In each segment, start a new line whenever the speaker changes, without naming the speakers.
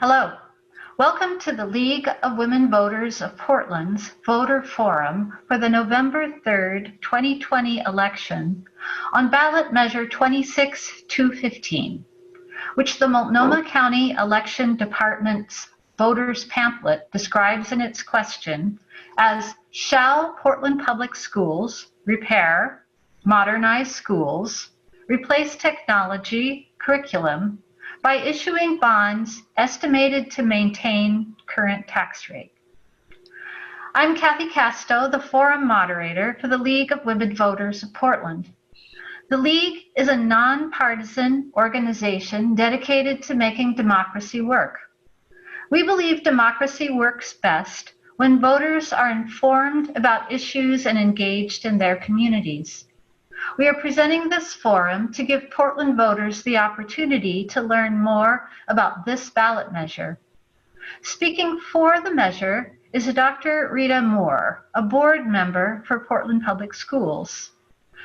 Hello. Welcome to the League of Women Voters of Portland's Voter Forum for the November 3rd, 2020 election on ballot measure 26215, which the Multnomah County Election Department's voters pamphlet describes in its question as, shall Portland Public Schools repair, modernize schools, replace technology, curriculum, by issuing bonds estimated to maintain current tax rate? I'm Kathy Casto, the forum moderator for the League of Women Voters of Portland. The League is a nonpartisan organization dedicated to making democracy work. We believe democracy works best when voters are informed about issues and engaged in their communities. We are presenting this forum to give Portland voters the opportunity to learn more about this ballot measure. Speaking for the measure is Dr. Rita Moore, a board member for Portland Public Schools.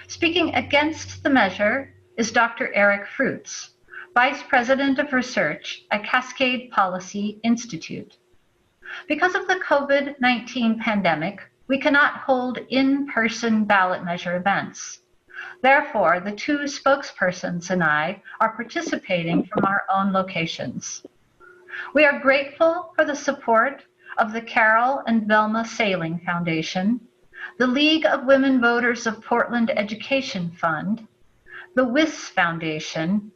Speaking against the measure is Dr. Eric Fruits, Vice President of Research at Cascade Policy Institute. Because of the COVID-19 pandemic, we cannot hold in-person ballot measure events. Therefore, the two spokespersons and I are participating from our own locations. We are grateful for the support of the Carol and Velma Sailing Foundation, the League of Women Voters of Portland Education Fund, the WIS Foundation,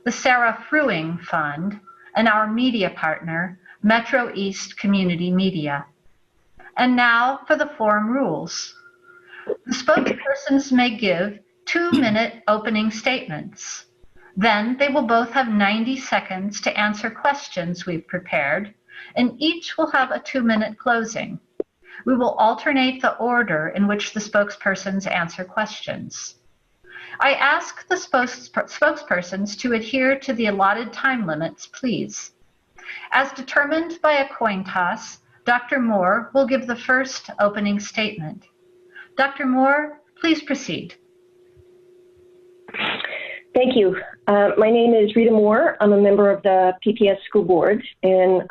the Sarah Fruing Fund, and our media partner, Metro East Community Media. And now for the forum rules. The spokespersons may give 2-minute opening statements. Then they will both have 90 seconds to answer questions we've prepared, and each will have a 2-minute closing. We will alternate the order in which the spokespersons answer questions. I ask the spokespersons to adhere to the allotted time limits, please. As determined by a coin toss, Dr. Moore will give the first opening statement. Dr. Moore, please proceed.
Thank you. My name is Rita Moore. I'm a member of the PPS School Board. And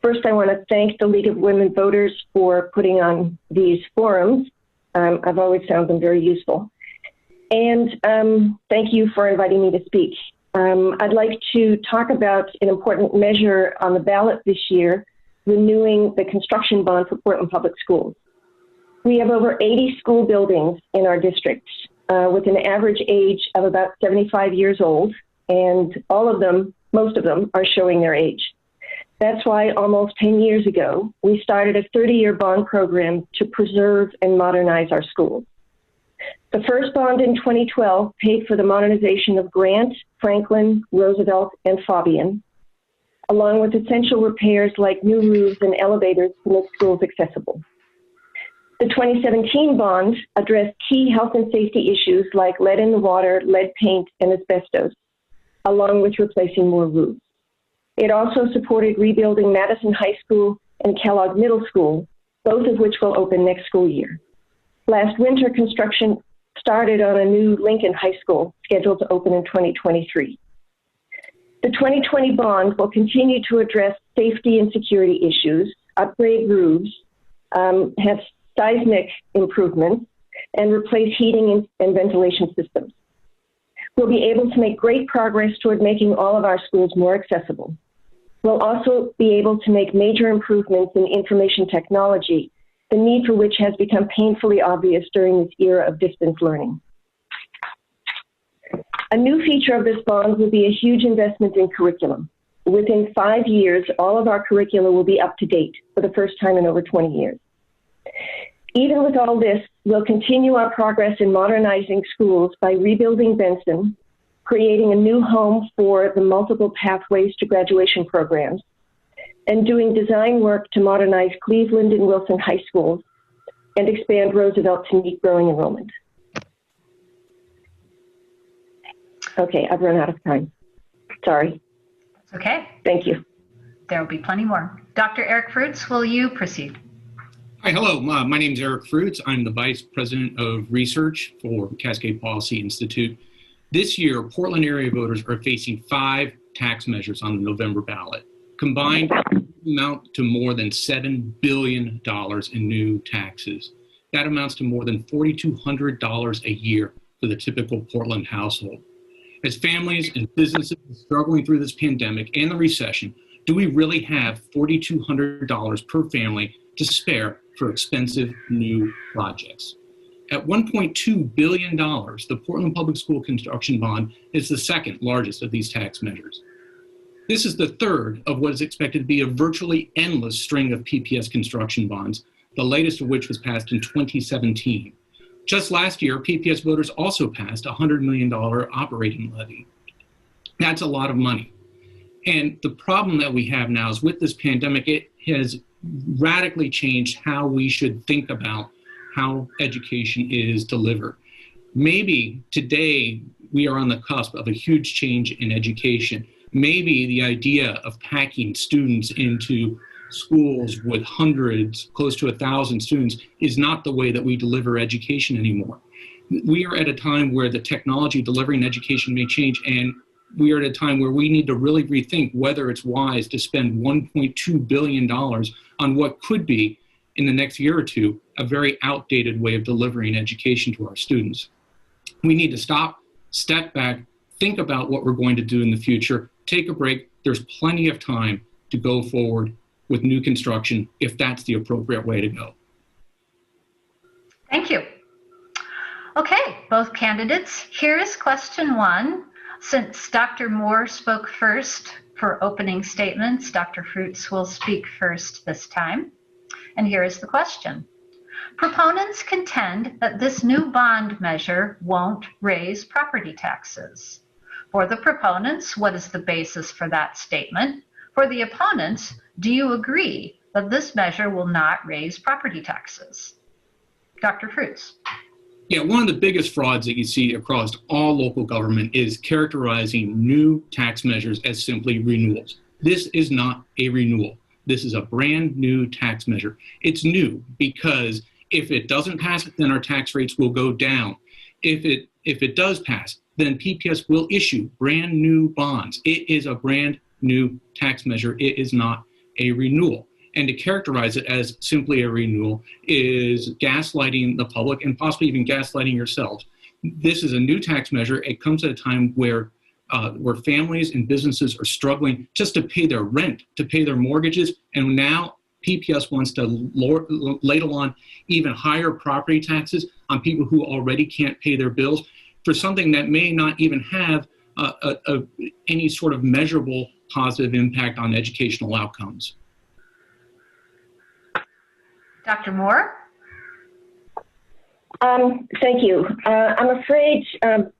first, I want to thank the League of Women Voters for putting on these forums. I've always found them very useful. And thank you for inviting me to speak. I'd like to talk about an important measure on the ballot this year, renewing the construction bond for Portland Public Schools. We have over 80 school buildings in our district, with an average age of about 75 years old, and most of them are showing their age. That's why almost 10 years ago, we started a 30-year bond program to preserve and modernize our schools. The first bond in 2012 paid for the modernization of Grant, Franklin, Roosevelt, and Fabian, along with essential repairs like new roofs and elevators to make schools accessible. The 2017 bond addressed key health and safety issues like lead in the water, lead paint, and asbestos, along with replacing more roofs. It also supported rebuilding Madison High School and Kellogg Middle School, both of which will open next school year. Last winter, construction started on a new Lincoln High School, scheduled to open in 2023. The 2020 bond will continue to address safety and security issues, upgrade roofs, have seismic improvements, and replace heating and ventilation systems. We'll be able to make great progress toward making all of our schools more accessible. We'll also be able to make major improvements in information technology, the need for which has become painfully obvious during this era of distance learning. A new feature of this bond will be a huge investment in curriculum. Within 5 years, all of our curricula will be up to date for the first time in over 20 years. Even with all this, we'll continue our progress in modernizing schools by rebuilding Benson, creating a new home for the multiple pathways to graduation programs, and doing design work to modernize Cleveland and Wilson High Schools and expand Roosevelt to meet growing enrollment. Okay, I've run out of time. Sorry.
Okay.
Thank you.
There will be plenty more. Dr. Eric Fruits, will you proceed?
Hi, hello. My name is Eric Fruits. I'm the Vice President of Research for Cascade Policy Institute. This year, Portland area voters are facing 5 tax measures on the November ballot. Combined amount to more than $7 billion in new taxes. That amounts to more than $4,200 a year for the typical Portland household. As families and businesses are struggling through this pandemic and the recession, do we really have $4,200 per family to spare for expensive new projects? At $1.2 billion, the Portland Public School Construction Bond is the second largest of these tax measures. This is the third of what is expected to be a virtually endless string of PPS construction bonds, the latest of which was passed in 2017. Just last year, PPS voters also passed a $100 million operating levy. That's a lot of money. And the problem that we have now is with this pandemic, it has radically changed how we should think about how education is delivered. Maybe today we are on the cusp of a huge change in education. Maybe the idea of packing students into schools with hundreds, close to 1,000 students is not the way that we deliver education anymore. We are at a time where the technology delivering education may change, and we are at a time where we need to really rethink whether it's wise to spend $1.2 billion on what could be, in the next year or two, a very outdated way of delivering education to our students. We need to stop, step back, think about what we're going to do in the future, take a break. There's plenty of time to go forward with new construction if that's the appropriate way to go.
Thank you. Okay, both candidates, here is question one. Since Dr. Moore spoke first for opening statements, Dr. Fruits will speak first this time. And here is the question. Proponents contend that this new bond measure won't raise property taxes. For the proponents, what is the basis for that statement? For the opponents, do you agree that this measure will not raise property taxes? Dr. Fruits.
Yeah, one of the biggest frauds that you see across all local government is characterizing new tax measures as simply renewals. This is not a renewal. This is a brand new tax measure. It's new because if it doesn't pass, then our tax rates will go down. If it does pass, then PPS will issue brand new bonds. It is a brand new tax measure. It is not a renewal. And to characterize it as simply a renewal is gaslighting the public and possibly even gaslighting yourselves. This is a new tax measure. It comes at a time where families and businesses are struggling just to pay their rent, to pay their mortgages, and now PPS wants to ladle on even higher property taxes on people who already can't pay their bills for something that may not even have any sort of measurable positive impact on educational outcomes.
Dr. Moore?
Thank you. I'm afraid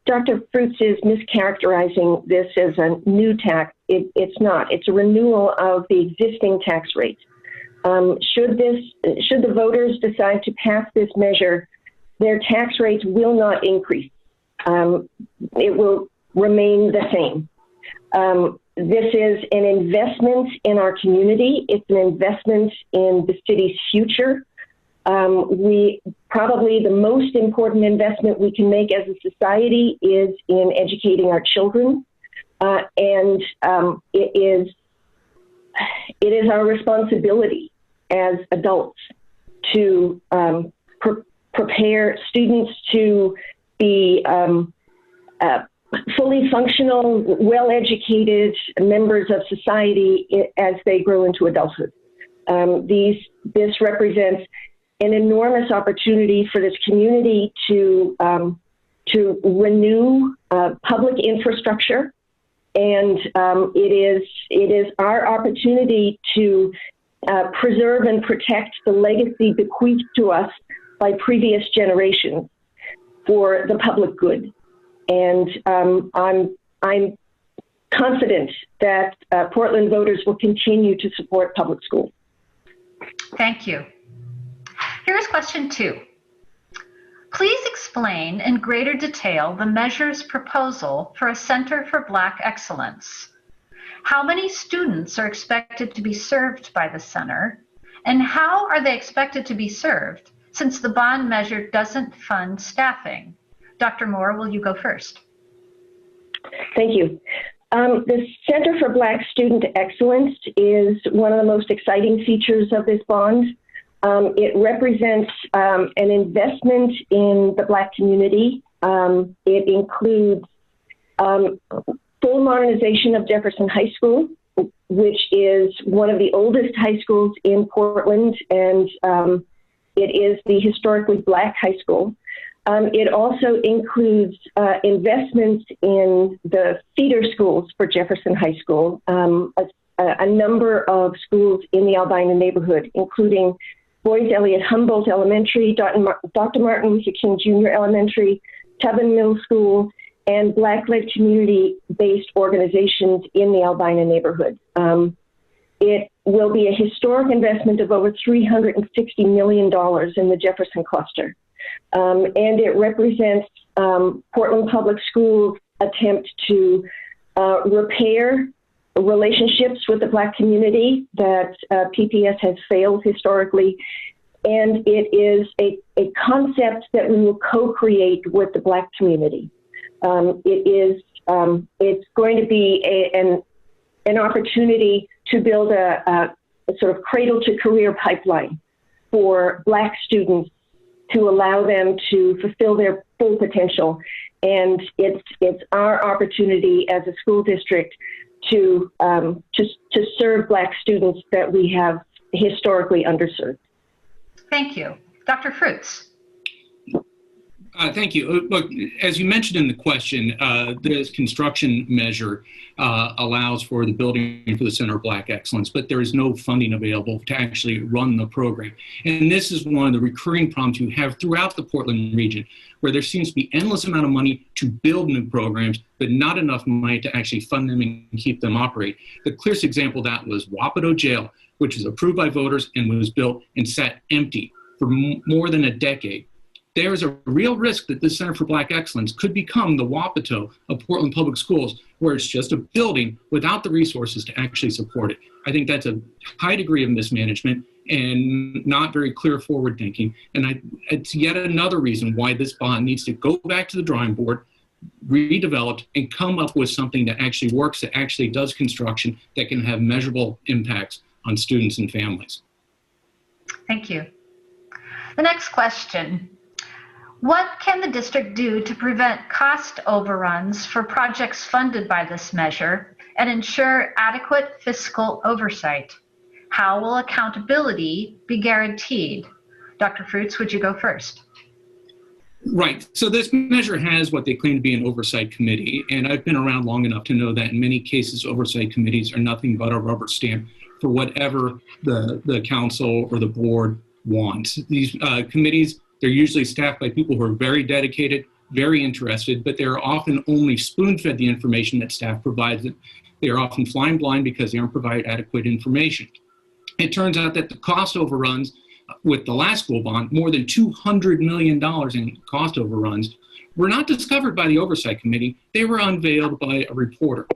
Dr. Fruits is mischaracterizing this as a new tax. It's not. It's a renewal of the existing tax rate. Should the voters decide to pass this measure, their tax rates will not increase. It will remain the same. This is an investment in our community. It's an investment in the city's future. Probably the most important investment we can make as a society is in educating our children. And it is our responsibility as adults to prepare students to be fully functional, well-educated members of society as they grow into adulthood. This represents an enormous opportunity for this community to renew public infrastructure, and it is our opportunity to preserve and protect the legacy bequeathed to us by previous generations for the public good. And I'm confident that Portland voters will continue to support public schools.
Thank you. Here's question two. Please explain in greater detail the measure's proposal for a Center for Black Excellence. How many students are expected to be served by the center, and how are they expected to be served since the bond measure doesn't fund staffing? Dr. Moore, will you go first?
Thank you. The Center for Black Student Excellence is one of the most exciting features of this bond. It represents an investment in the Black community. It includes full modernization of Jefferson High School, which is one of the oldest high schools in Portland, and it is the historically Black high school. It also includes investments in the feeder schools for Jefferson High School, a number of schools in the Albina neighborhood, including Boys Eliot Humboldt Elementary, Dr. Martin Luther King Jr. Elementary, Tubman Middle School, and Black-led community-based organizations in the Albina neighborhood. It will be a historic investment of over $360 million in the Jefferson cluster. And it represents Portland Public Schools' attempt to repair relationships with the Black community that PPS has failed historically. And it is a concept that we will co-create with the Black community. It's going to be an opportunity to build a sort of cradle to career pipeline for Black students to allow them to fulfill their full potential. And it's our opportunity as a school district to serve Black students that we have historically underserved.
Thank you. Dr. Fruits.
Thank you. Look, as you mentioned in the question, this construction measure allows for the building for the Center of Black Excellence, but there is no funding available to actually run the program. And this is one of the recurring problems you have throughout the Portland region, where there seems to be endless amount of money to build new programs, but not enough money to actually fund them and keep them operate. The clearest example of that was Wapato Jail, which was approved by voters and was built and sat empty for more than a decade. There is a real risk that this Center for Black Excellence could become the Wapato of Portland Public Schools, where it's just a building without the resources to actually support it. I think that's a high degree of mismanagement and not very clear forward thinking. And it's yet another reason why this bond needs to go back to the drawing board, redeveloped, and come up with something that actually works, that actually does construction, that can have measurable impacts on students and families.
Thank you. The next question. What can the district do to prevent cost overruns for projects funded by this measure and ensure adequate fiscal oversight? How will accountability be guaranteed? Dr. Fruits, would you go first?
Right. So this measure has what they claim to be an oversight committee, and I've been around long enough to know that in many cases, oversight committees are nothing but a rubber stamp for whatever the council or the board wants. These committees, they're usually staffed by people who are very dedicated, very interested, but they're often only spoon-fed the information that staff provides them. They are often flying blind because they aren't provided adequate information. It turns out that the cost overruns with the last school bond, more than $200 million in cost overruns, were not discovered by the Oversight Committee. They were unveiled by a reporter.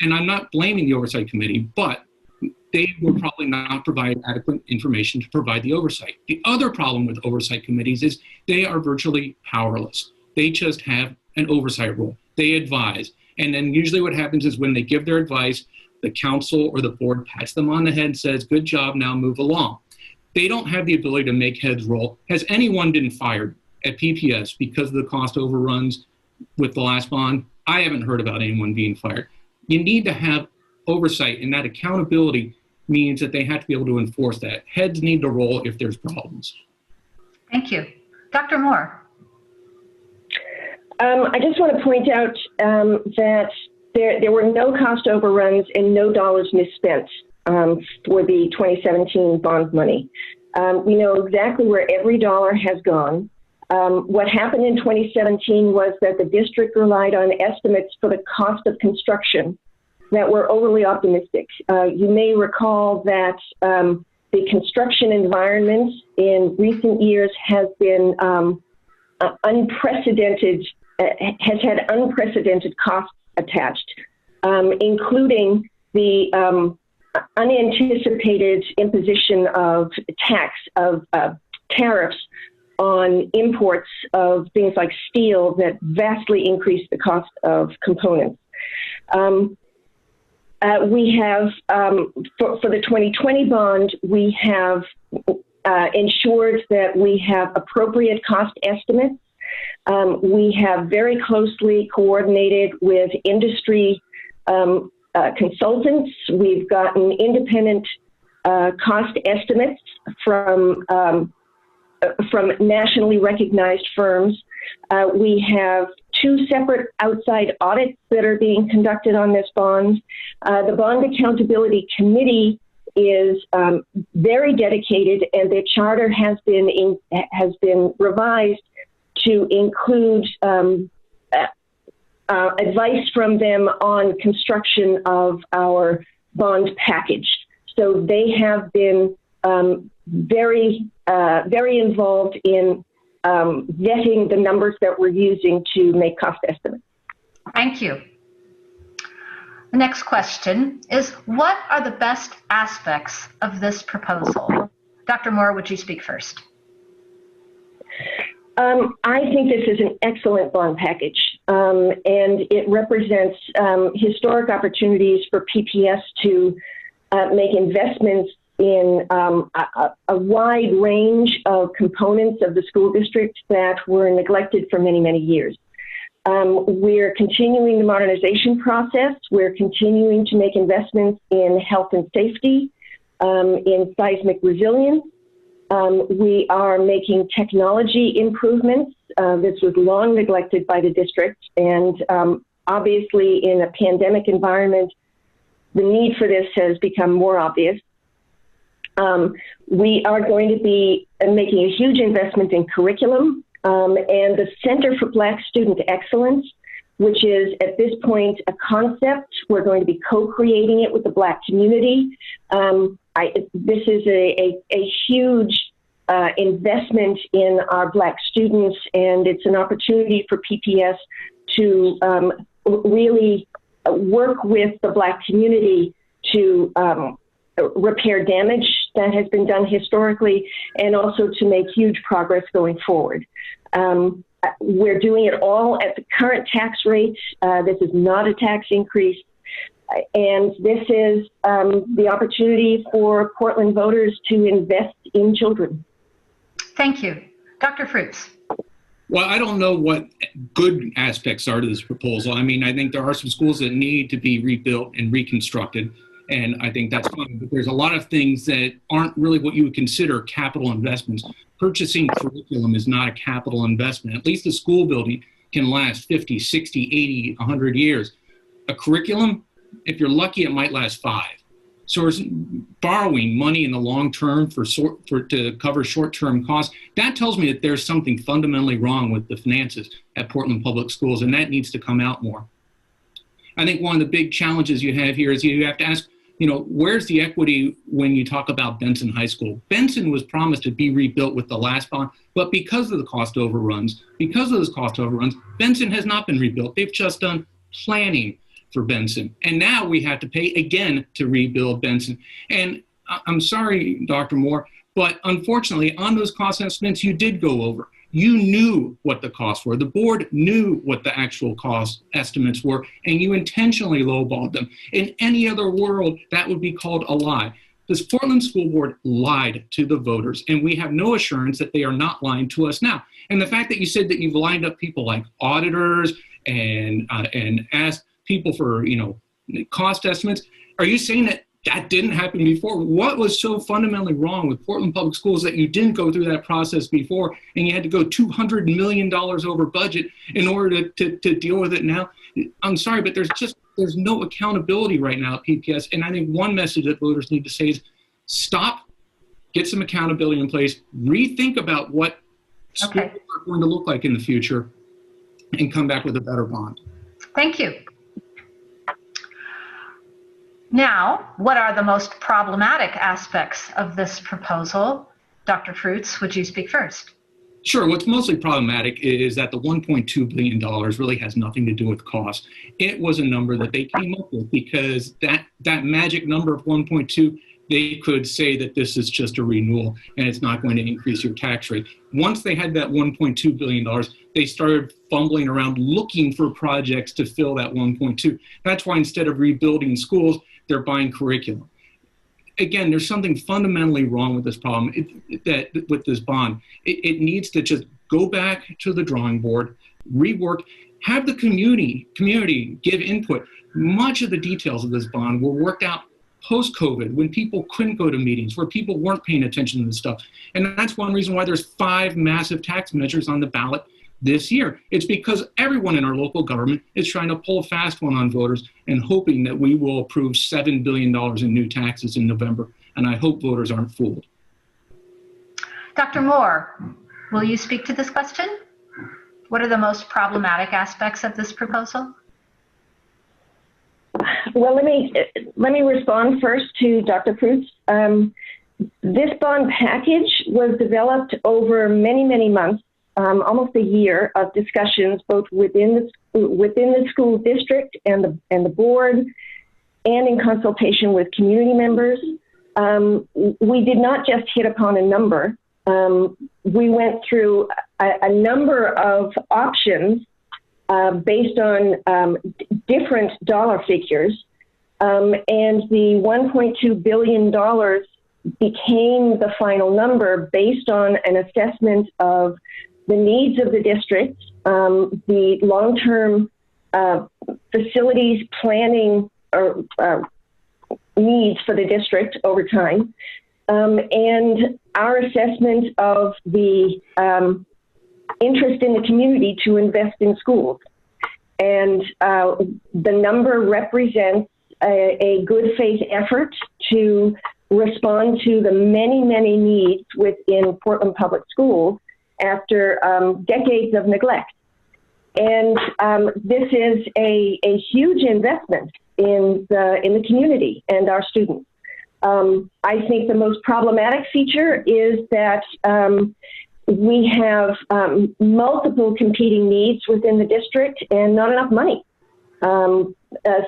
And I'm not blaming the Oversight Committee, but they will probably not provide adequate information to provide the oversight. The other problem with oversight committees is they are virtually powerless. They just have an oversight role. They advise. And then usually what happens is when they give their advice, the council or the board pats them on the head and says, good job, now move along. They don't have the ability to make heads roll. Has anyone been fired at PPS because of the cost overruns with the last bond? I haven't heard about anyone being fired. You need to have oversight, and that accountability means that they have to be able to enforce that. Heads need to roll if there's problems.
Thank you. Dr. Moore.
I just want to point out that there were no cost overruns and no dollars misspent for the 2017 bond money. We know exactly where every dollar has gone. What happened in 2017 was that the district relied on estimates for the cost of construction that were overly optimistic. You may recall that the construction environment in recent years has been unprecedented, has had unprecedented costs attached, including the unanticipated imposition of tariffs on imports of things like steel that vastly increased the cost of components. We have, for the 2020 bond, we have ensured that we have appropriate cost estimates. We have very closely coordinated with industry consultants. We've gotten independent cost estimates from nationally recognized firms. We have 2 separate outside audits that are being conducted on this bond. The Bond Accountability Committee is very dedicated, and their charter has been revised to include advice from them on construction of our bond package. So they have been very involved in vetting the numbers that we're using to make cost estimates.
Thank you. The next question is, what are the best aspects of this proposal? Dr. Moore, would you speak first?
I think this is an excellent bond package, and it represents historic opportunities for PPS to make investments in a wide range of components of the school district that were neglected for many, many years. We're continuing the modernization process. We're continuing to make investments in health and safety, in seismic resilience. We are making technology improvements. This was long neglected by the district, and obviously in a pandemic environment, the need for this has become more obvious. We are going to be making a huge investment in curriculum, and the Center for Black Student Excellence, which is at this point a concept. We're going to be co-creating it with the Black community. This is a huge investment in our Black students, and it's an opportunity for PPS to really work with the Black community to repair damage that has been done historically, and also to make huge progress going forward. We're doing it all at the current tax rates. This is not a tax increase. And this is the opportunity for Portland voters to invest in children.
Thank you. Dr. Fruits.
Well, I don't know what good aspects are to this proposal. I mean, I think there are some schools that need to be rebuilt and reconstructed, and I think that's fine. But there's a lot of things that aren't really what you would consider capital investments. Purchasing curriculum is not a capital investment. At least a school building can last 50, 60, 80, 100 years. A curriculum, if you're lucky, it might last 5. So we're borrowing money in the long term to cover short-term costs. That tells me that there's something fundamentally wrong with the finances at Portland Public Schools, and that needs to come out more. I think one of the big challenges you have here is you have to ask, where's the equity when you talk about Benson High School? Benson was promised to be rebuilt with the last bond, but because of the cost overruns, Benson has not been rebuilt. They've just done planning for Benson. And now we have to pay again to rebuild Benson. And I'm sorry, Dr. Moore, but unfortunately on those cost estimates, you did go over. You knew what the costs were. The board knew what the actual cost estimates were, and you intentionally lowballed them. In any other world, that would be called a lie. This Portland School Board lied to the voters, and we have no assurance that they are not lying to us now. And the fact that you said that you've lined up people like auditors and asked people for, cost estimates. Are you saying that didn't happen before? What was so fundamentally wrong with Portland Public Schools that you didn't go through that process before, and you had to go $200 million over budget in order to deal with it now? I'm sorry, but there's no accountability right now at PPS. And I think one message that voters need to say is stop, get some accountability in place, rethink about what schools are going to look like in the future, and come back with a better bond.
Thank you. Now, what are the most problematic aspects of this proposal? Dr. Fruits, would you speak first?
Sure. What's mostly problematic is that the $1.2 billion really has nothing to do with cost. It was a number that they came up with because that magic number of 1.2, they could say that this is just a renewal and it's not going to increase your tax rate. Once they had that $1.2 billion, they started fumbling around looking for projects to fill that 1.2. That's why instead of rebuilding schools, they're buying curriculum. Again, there's something fundamentally wrong with this problem, with this bond. It needs to just go back to the drawing board, rework, have the community give input. Much of the details of this bond were worked out post-COVID, when people couldn't go to meetings, where people weren't paying attention to this stuff. And that's one reason why there's 5 massive tax measures on the ballot this year. It's because everyone in our local government is trying to pull a fast one on voters and hoping that we will approve $7 billion in new taxes in November. And I hope voters aren't fooled.
Dr. Moore, will you speak to this question? What are the most problematic aspects of this proposal?
Well, let me respond first to Dr. Fruits. This bond package was developed over many, many months, almost a year of discussions, both within the school district and the board, and in consultation with community members. We did not just hit upon a number. We went through a number of options based on different dollar figures, and the $1.2 billion became the final number based on an assessment of the needs of the district, the long-term facilities planning or needs for the district over time, and our assessment of the interest in the community to invest in schools. And the number represents a good faith effort to respond to the many, many needs within Portland Public Schools after decades of neglect. And this is a huge investment in the community and our students. I think the most problematic feature is that we have multiple competing needs within the district and not enough money.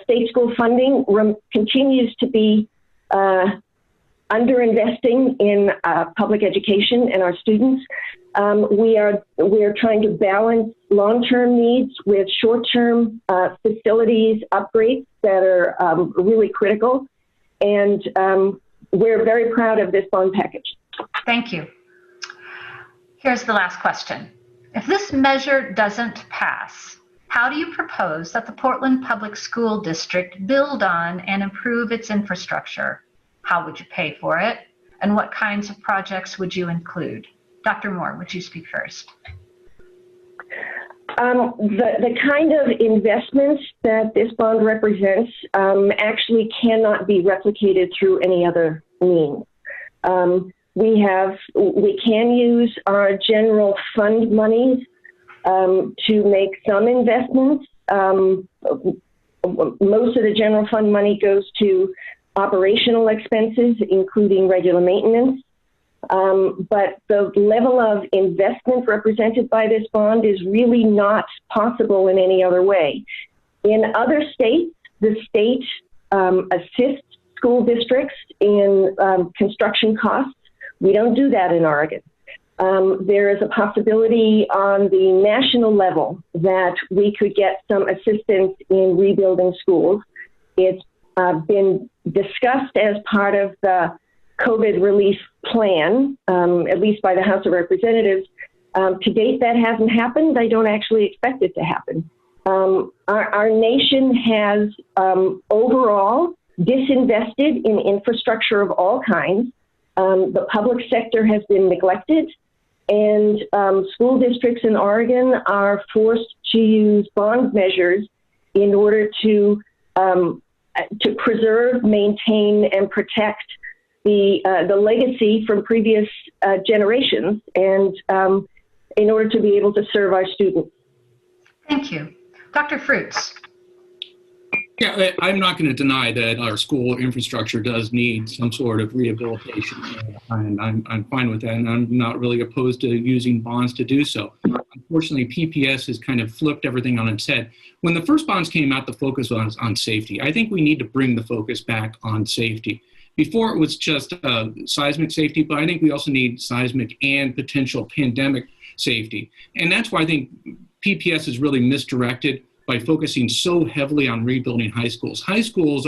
State school funding continues to be underinvesting in public education and our students. We are trying to balance long-term needs with short-term facilities upgrades that are really critical. And we're very proud of this bond package.
Thank you. Here's the last question. If this measure doesn't pass, how do you propose that the Portland Public School District build on and improve its infrastructure? How would you pay for it? And what kinds of projects would you include? Dr. Moore, would you speak first?
The kind of investments that this bond represents actually cannot be replicated through any other means. We can use our general fund monies to make some investments. Most of the general fund money goes to operational expenses, including regular maintenance. But the level of investment represented by this bond is really not possible in any other way. In other states, the state assists school districts in construction costs. We don't do that in Oregon. There is a possibility on the national level that we could get some assistance in rebuilding schools. It's been discussed as part of the COVID relief plan, at least by the House of Representatives. To date, that hasn't happened. I don't actually expect it to happen. Our nation has overall disinvested in infrastructure of all kinds. The public sector has been neglected, and school districts in Oregon are forced to use bond measures in order to preserve, maintain, and protect the legacy from previous generations, and in order to be able to serve our students. Thank
you. Dr. Fruits.
Yeah, I'm not going to deny that our school infrastructure does need some sort of rehabilitation, and I'm fine with that, and I'm not really opposed to using bonds to do so. Unfortunately, PPS has kind of flipped everything on its head. When the first bonds came out, the focus was on safety. I think we need to bring the focus back on safety. Before it was just seismic safety, but I think we also need seismic and potential pandemic safety. And that's why I think PPS is really misdirected by focusing so heavily on rebuilding high schools. High school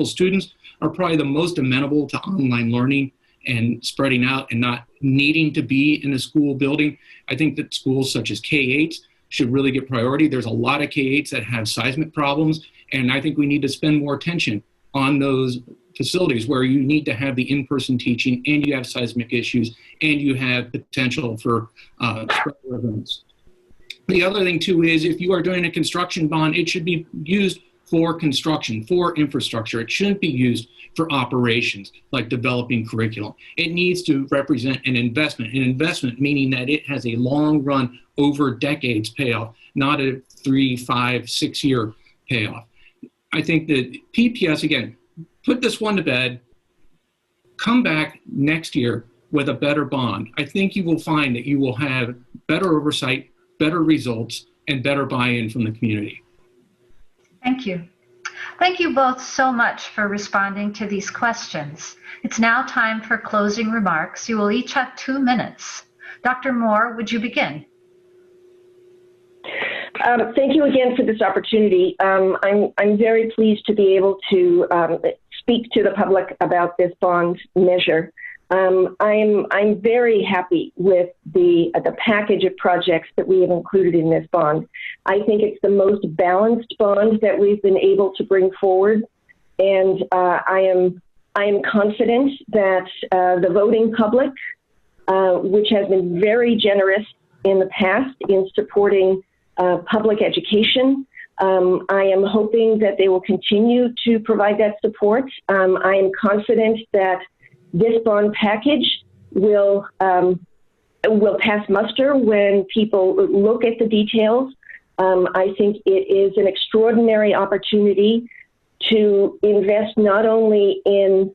students are probably the most amenable to online learning and spreading out and not needing to be in a school building. I think that schools such as K-8s should really get priority. There's a lot of K-8s that have seismic problems, and I think we need to spend more attention on those facilities where you need to have the in-person teaching and you have seismic issues and you have potential for spread events. The other thing too is if you are doing a construction bond, it should be used for construction, for infrastructure. It shouldn't be used for operations like developing curriculum. It needs to represent an investment meaning that it has a long run over decades payoff, not a 3, 5, 6 year payoff. I think that PPS, again, put this one to bed, come back next year with a better bond. I think you will find that you will have better oversight, better results, and better buy-in from the community.
Thank you. Thank you both so much for responding to these questions. It's now time for closing remarks. You will each have 2 minutes. Dr. Moore, would you begin?
Thank you again for this opportunity. I'm very pleased to be able to speak to the public about this bond measure. I'm very happy with the package of projects that we have included in this bond. I think it's the most balanced bond that we've been able to bring forward, and I am confident that the voting public, which has been very generous in the past in supporting public education, I am hoping that they will continue to provide that support. I am confident that this bond package will pass muster when people look at the details. I think it is an extraordinary opportunity to invest not only in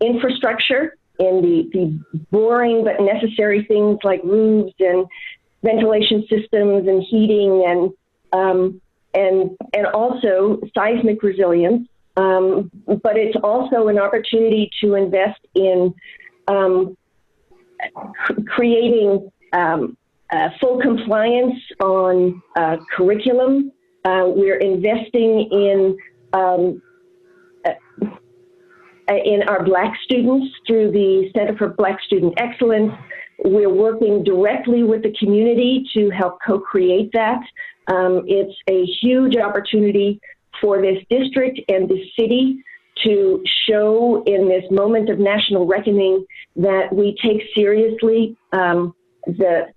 infrastructure, in the boring but necessary things like roofs and ventilation systems and heating and also seismic resilience. But it's also an opportunity to invest in creating full compliance on curriculum. We're investing in our Black students through the Center for Black Student Excellence. We're working directly with the community to help co-create that. It's a huge opportunity for this district and this city to show in this moment of national reckoning that we take seriously the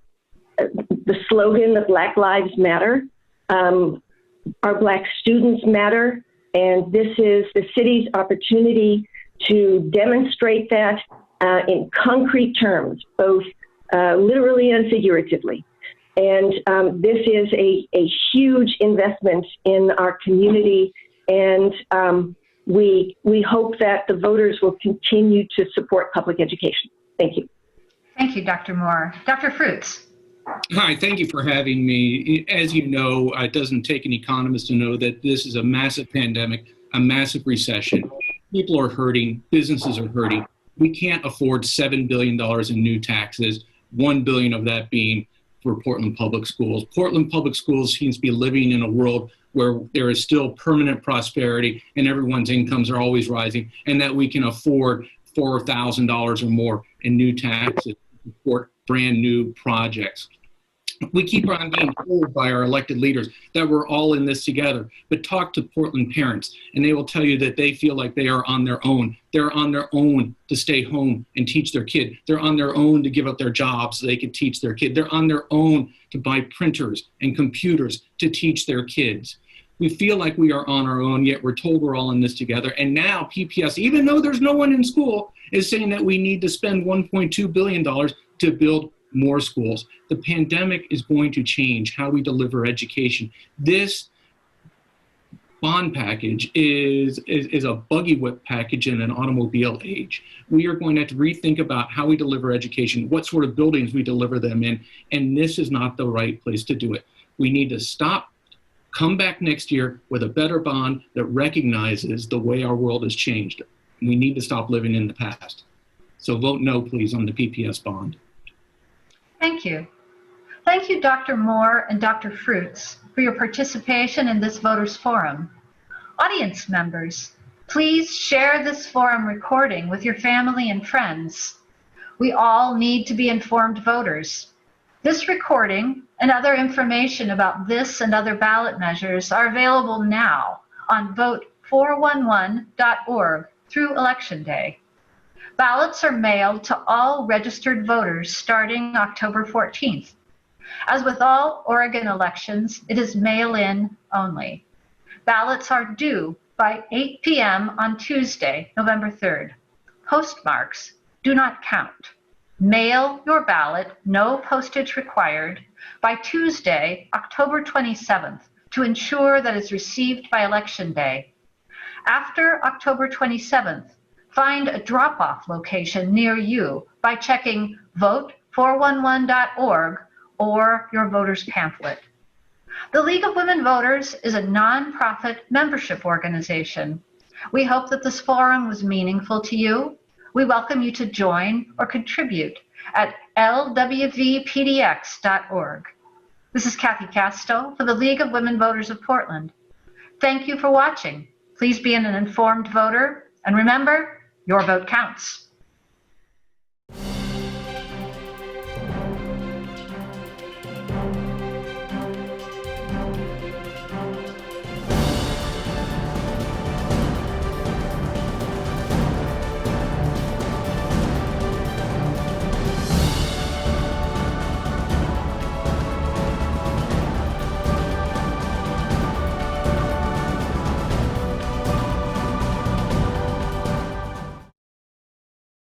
slogan that Black Lives Matter. Our Black students matter, and this is the city's opportunity to demonstrate that in concrete terms, both literally and figuratively. And this is a huge investment in our community, and we hope that the voters will continue to support public education. Thank you.
Thank you, Dr. Moore. Dr. Fruits.
Hi, thank you for having me. As you know, it doesn't take an economist to know that this is a massive pandemic, a massive recession. People are hurting, businesses are hurting. We can't afford $7 billion in new taxes, $1 billion of that being for Portland Public Schools. Portland Public Schools seems to be living in a world where there is still permanent prosperity and everyone's incomes are always rising, and that we can afford $4,000 or more in new taxes to support brand new projects. We keep on being told by our elected leaders that we're all in this together, but talk to Portland parents and they will tell you that they feel like they are on their own. They're on their own to stay home and teach their kid. They're on their own to give up their jobs so they can teach their kid. They're on their own to buy printers and computers to teach their kids. We feel like we are on our own, yet we're told we're all in this together. And now PPS, even though there's no one in school, is saying that we need to spend $1.2 billion to build more schools. The pandemic is going to change how we deliver education. This bond package is a buggy whip package in an automobile age. We are going to have to rethink about how we deliver education, what sort of buildings we deliver them in, and this is not the right place to do it. We need to stop, come back next year with a better bond that recognizes the way our world has changed. We need to stop living in the past. So vote no, please, on the PPS bond.
Thank you. Thank you, Dr. Moore and Dr. Fruits, for your participation in this voters forum. Audience members, please share this forum recording with your family and friends. We all need to be informed voters. This recording and other information about this and other ballot measures are available now on vote411.org through Election Day. Ballots are mailed to all registered voters starting October 14th. As with all Oregon elections, it is mail-in only. Ballots are due by 8 p.m. on Tuesday, November 3rd. Postmarks do not count. Mail your ballot, no postage required, by Tuesday, October 27th to ensure that it's received by Election Day. After October 27th, find a drop-off location near you by checking vote411.org or your voter's pamphlet. The League of Women Voters is a nonprofit membership organization. We hope that this forum was meaningful to you. We welcome you to join or contribute at lwvpdx.org. This is Kathy Casto for the League of Women Voters of Portland. Thank you for watching. Please be an informed voter, and remember, your vote counts.